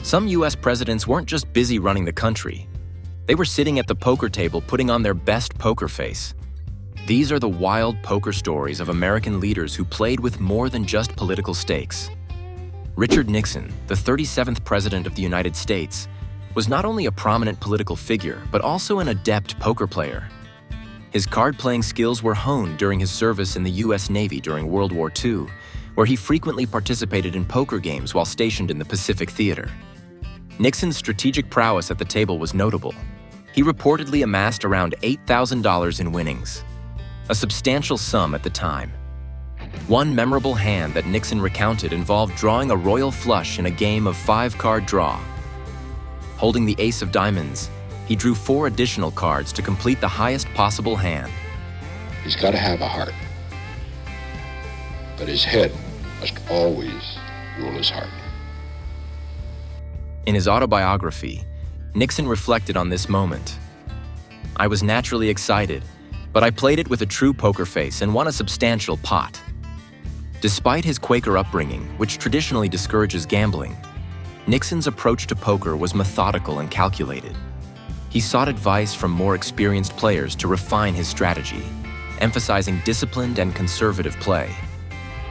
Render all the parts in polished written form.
Some US presidents weren't just busy running the country. They were sitting at the poker table putting on their best poker face. These are the wild poker stories of American leaders who played with more than just political stakes. Richard Nixon, the 37th President of the United States, was not only a prominent political figure, but also an adept poker player. His card-playing skills were honed during his service in the US Navy during World War II, where he frequently participated in poker games while stationed in the Pacific Theater. Nixon's strategic prowess at the table was notable. He reportedly amassed around $8,000 in winnings, a substantial sum at the time. One memorable hand that Nixon recounted involved drawing a royal flush in a game of 5-card draw. Holding the ace of diamonds, he drew 4 additional cards to complete the highest possible hand. He's got to have a heart, but his head must always rule his heart. In his autobiography, Nixon reflected on this moment. "I was naturally excited, but I played it with a true poker face and won a substantial pot." Despite his Quaker upbringing, which traditionally discourages gambling, Nixon's approach to poker was methodical and calculated. He sought advice from more experienced players to refine his strategy, emphasizing disciplined and conservative play.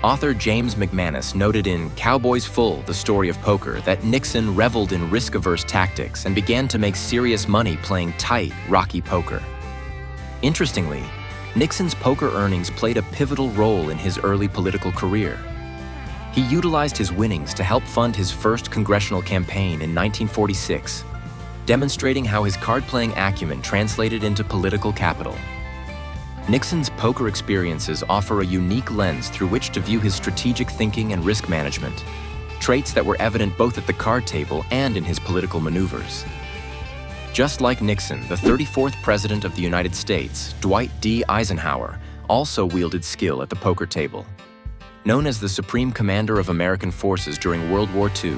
Author James McManus noted in Cowboys Full, The Story of Poker, that Nixon reveled in risk-averse tactics and began to make serious money playing tight, rocky poker. Interestingly, Nixon's poker earnings played a pivotal role in his early political career. He utilized his winnings to help fund his first congressional campaign in 1946, demonstrating how his card-playing acumen translated into political capital. Nixon's poker experiences offer a unique lens through which to view his strategic thinking and risk management, traits that were evident both at the card table and in his political maneuvers. Just like Nixon, the 34th President of the United States, Dwight D. Eisenhower, also wielded skill at the poker table. Known as the Supreme Commander of American forces during World War II,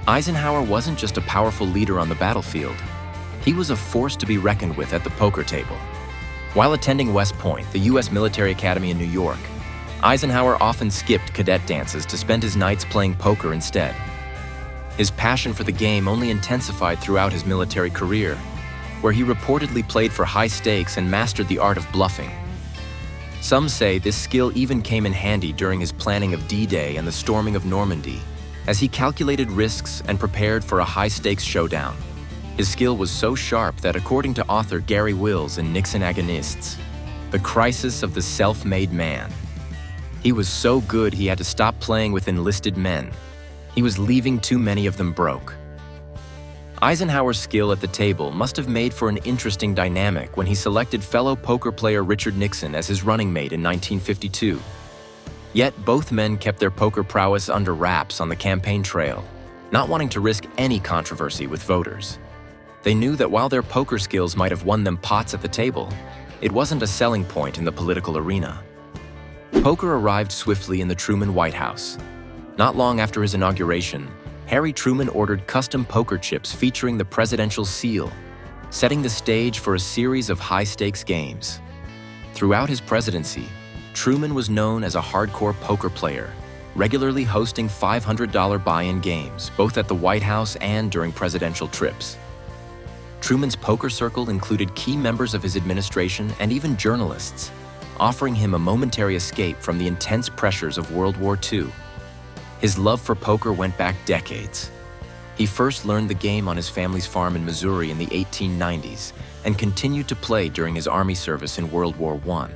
Eisenhower wasn't just a powerful leader on the battlefield. He was a force to be reckoned with at the poker table. While attending West Point, the U.S. Military Academy in New York, Eisenhower often skipped cadet dances to spend his nights playing poker instead. His passion for the game only intensified throughout his military career, where he reportedly played for high stakes and mastered the art of bluffing. Some say this skill even came in handy during his planning of D-Day and the storming of Normandy, as he calculated risks and prepared for a high-stakes showdown. His skill was so sharp that, according to author Gary Wills in Nixon Agonists, the crisis of the self-made man, he was so good he had to stop playing with enlisted men. He was leaving too many of them broke. Eisenhower's skill at the table must have made for an interesting dynamic when he selected fellow poker player Richard Nixon as his running mate in 1952. Yet both men kept their poker prowess under wraps on the campaign trail, not wanting to risk any controversy with voters. They knew that while their poker skills might have won them pots at the table, it wasn't a selling point in the political arena. Poker arrived swiftly in the Truman White House. Not long after his inauguration, Harry Truman ordered custom poker chips featuring the presidential seal, setting the stage for a series of high-stakes games. Throughout his presidency, Truman was known as a hardcore poker player, regularly hosting $500 buy-in games, both at the White House and during presidential trips. Truman's poker circle included key members of his administration and even journalists, offering him a momentary escape from the intense pressures of World War II. His love for poker went back decades. He first learned the game on his family's farm in Missouri in the 1890s and continued to play during his Army service in World War I.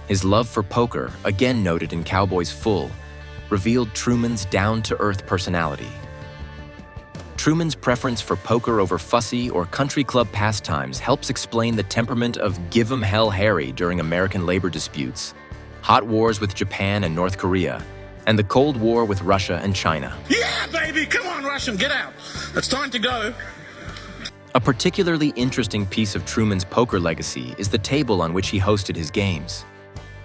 His love for poker, again noted in Cowboys Full, revealed Truman's down-to-earth personality. Truman's preference for poker over fussy or country club pastimes helps explain the temperament of Give 'em Hell Harry during American labor disputes, hot wars with Japan and North Korea, and the Cold War with Russia and China. Yeah, baby! Come on, Russian, get out! It's time to go! A particularly interesting piece of Truman's poker legacy is the table on which he hosted his games.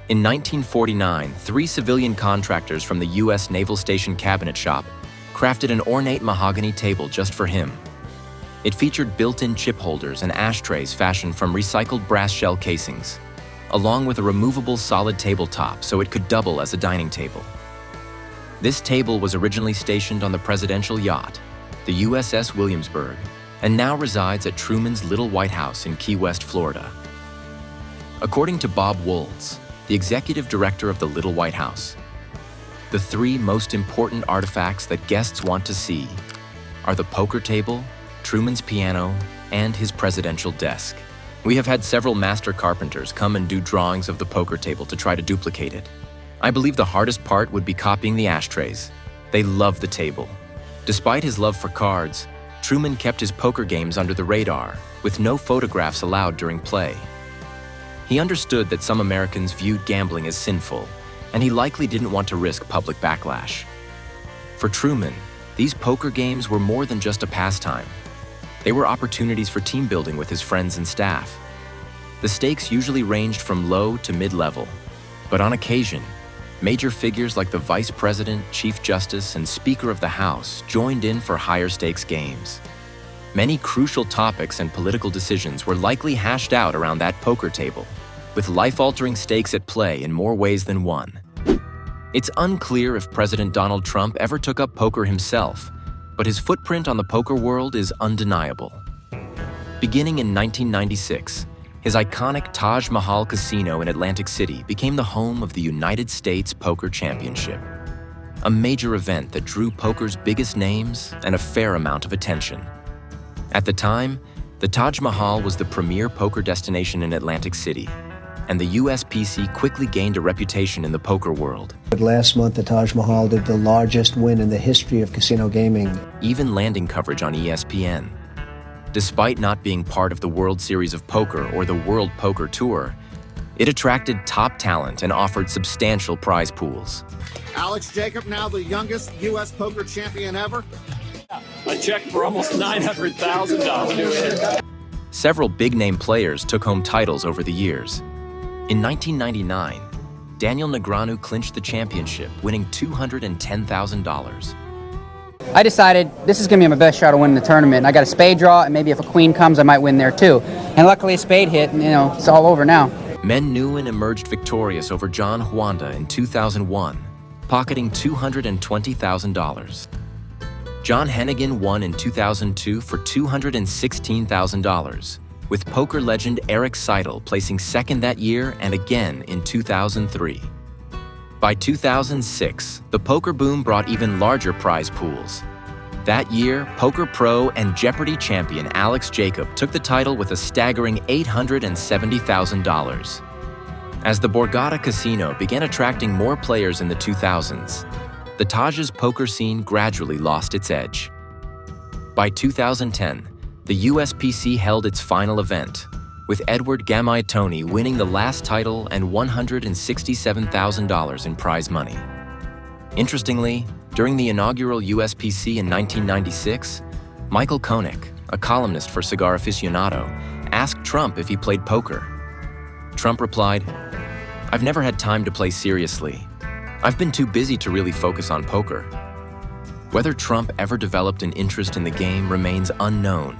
In 1949, 3 civilian contractors from the U.S. Naval Station Cabinet Shop crafted an ornate mahogany table just for him. It featured built-in chip holders and ashtrays fashioned from recycled brass shell casings, along with a removable solid tabletop so it could double as a dining table. This table was originally stationed on the presidential yacht, the USS Williamsburg, and now resides at Truman's Little White House in Key West, Florida. According to Bob Woltz, the executive director of the Little White House, the three most important artifacts that guests want to see are the poker table, Truman's piano, and his presidential desk. We have had several master carpenters come and do drawings of the poker table to try to duplicate it. I believe the hardest part would be copying the ashtrays. They love the table. Despite his love for cards, Truman kept his poker games under the radar, with no photographs allowed during play. He understood that some Americans viewed gambling as sinful, and he likely didn't want to risk public backlash. For Truman, these poker games were more than just a pastime. They were opportunities for team building with his friends and staff. The stakes usually ranged from low to mid-level, but on occasion, major figures like the Vice President, Chief Justice, and Speaker of the House joined in for higher stakes games. Many crucial topics and political decisions were likely hashed out around that poker table, with life-altering stakes at play in more ways than one. It's unclear if President Donald Trump ever took up poker himself, but his footprint on the poker world is undeniable. Beginning in 1996, his iconic Taj Mahal Casino in Atlantic City became the home of the United States Poker Championship, a major event that drew poker's biggest names and a fair amount of attention. At the time, the Taj Mahal was the premier poker destination in Atlantic City, and the USPC quickly gained a reputation in the poker world. But last month, the Taj Mahal did the largest win in the history of casino gaming. Even landing coverage on ESPN. Despite not being part of the World Series of Poker or the World Poker Tour, it attracted top talent and offered substantial prize pools. Alex Jacob, now the youngest U.S. poker champion ever. A check for almost $900,000. Several big-name players took home titles over the years. In 1999, Daniel Negreanu clinched the championship, winning $210,000. I decided this is going to be my best shot of winning the tournament. I got a spade draw, and maybe if a queen comes, I might win there too. And luckily a spade hit, and it's all over now. Men Nguyen emerged victorious over John Huanda in 2001, pocketing $220,000. John Hennigan won in 2002 for $216,000, with poker legend Eric Seidel placing second that year and again in 2003. By 2006, the poker boom brought even larger prize pools. That year, Poker Pro and Jeopardy champion Alex Jacob took the title with a staggering $870,000. As the Borgata Casino began attracting more players in the 2000s, the Taj's poker scene gradually lost its edge. By 2010, the USPC held its final event, with Edward Gamaitoni winning the last title and $167,000 in prize money. Interestingly, during the inaugural USPC in 1996, Michael Koenig, a columnist for Cigar Aficionado, asked Trump if he played poker. Trump replied, "I've never had time to play seriously. I've been too busy to really focus on poker." Whether Trump ever developed an interest in the game remains unknown,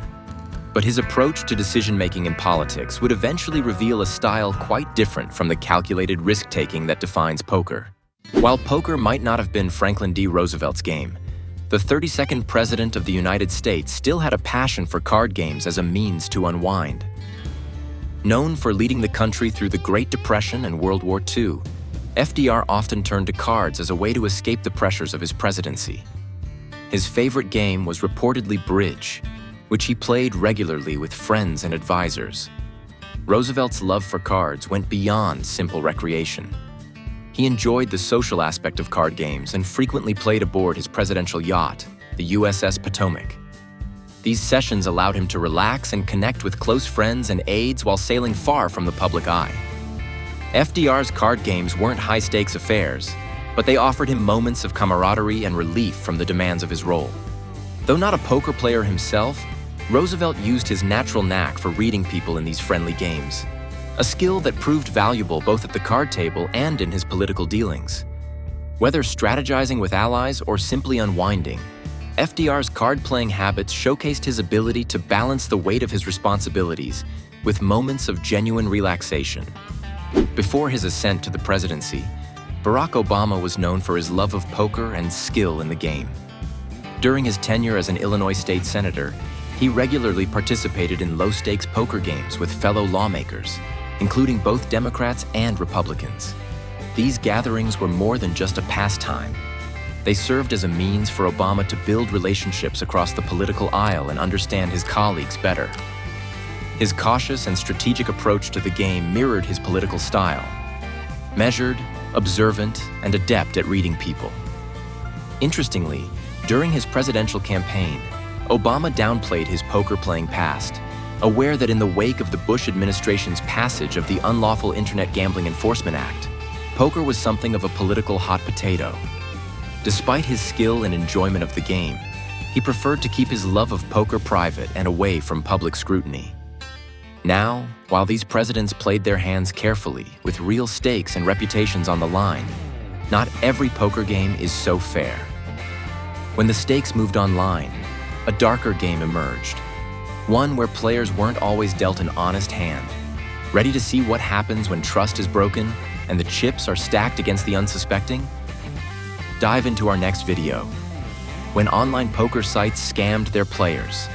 but his approach to decision-making in politics would eventually reveal a style quite different from the calculated risk-taking that defines poker. While poker might not have been Franklin D. Roosevelt's game, the 32nd President of the United States still had a passion for card games as a means to unwind. Known for leading the country through the Great Depression and World War II, FDR often turned to cards as a way to escape the pressures of his presidency. His favorite game was reportedly bridge, which he played regularly with friends and advisors. Roosevelt's love for cards went beyond simple recreation. He enjoyed the social aspect of card games and frequently played aboard his presidential yacht, the USS Potomac. These sessions allowed him to relax and connect with close friends and aides while sailing far from the public eye. FDR's card games weren't high-stakes affairs, but they offered him moments of camaraderie and relief from the demands of his role. Though not a poker player himself, Roosevelt used his natural knack for reading people in these friendly games, a skill that proved valuable both at the card table and in his political dealings. Whether strategizing with allies or simply unwinding, FDR's card-playing habits showcased his ability to balance the weight of his responsibilities with moments of genuine relaxation. Before his ascent to the presidency, Barack Obama was known for his love of poker and skill in the game. During his tenure as an Illinois state senator, he regularly participated in low-stakes poker games with fellow lawmakers, including both Democrats and Republicans. These gatherings were more than just a pastime. They served as a means for Obama to build relationships across the political aisle and understand his colleagues better. His cautious and strategic approach to the game mirrored his political style: measured, observant, and adept at reading people. Interestingly, during his presidential campaign, Obama downplayed his poker-playing past, aware that in the wake of the Bush administration's passage of the Unlawful Internet Gambling Enforcement Act, poker was something of a political hot potato. Despite his skill and enjoyment of the game, he preferred to keep his love of poker private and away from public scrutiny. Now, while these presidents played their hands carefully, with real stakes and reputations on the line, not every poker game is so fair. When the stakes moved online, a darker game emerged, one where players weren't always dealt an honest hand. Ready to see what happens when trust is broken and the chips are stacked against the unsuspecting? Dive into our next video, when online poker sites scammed their players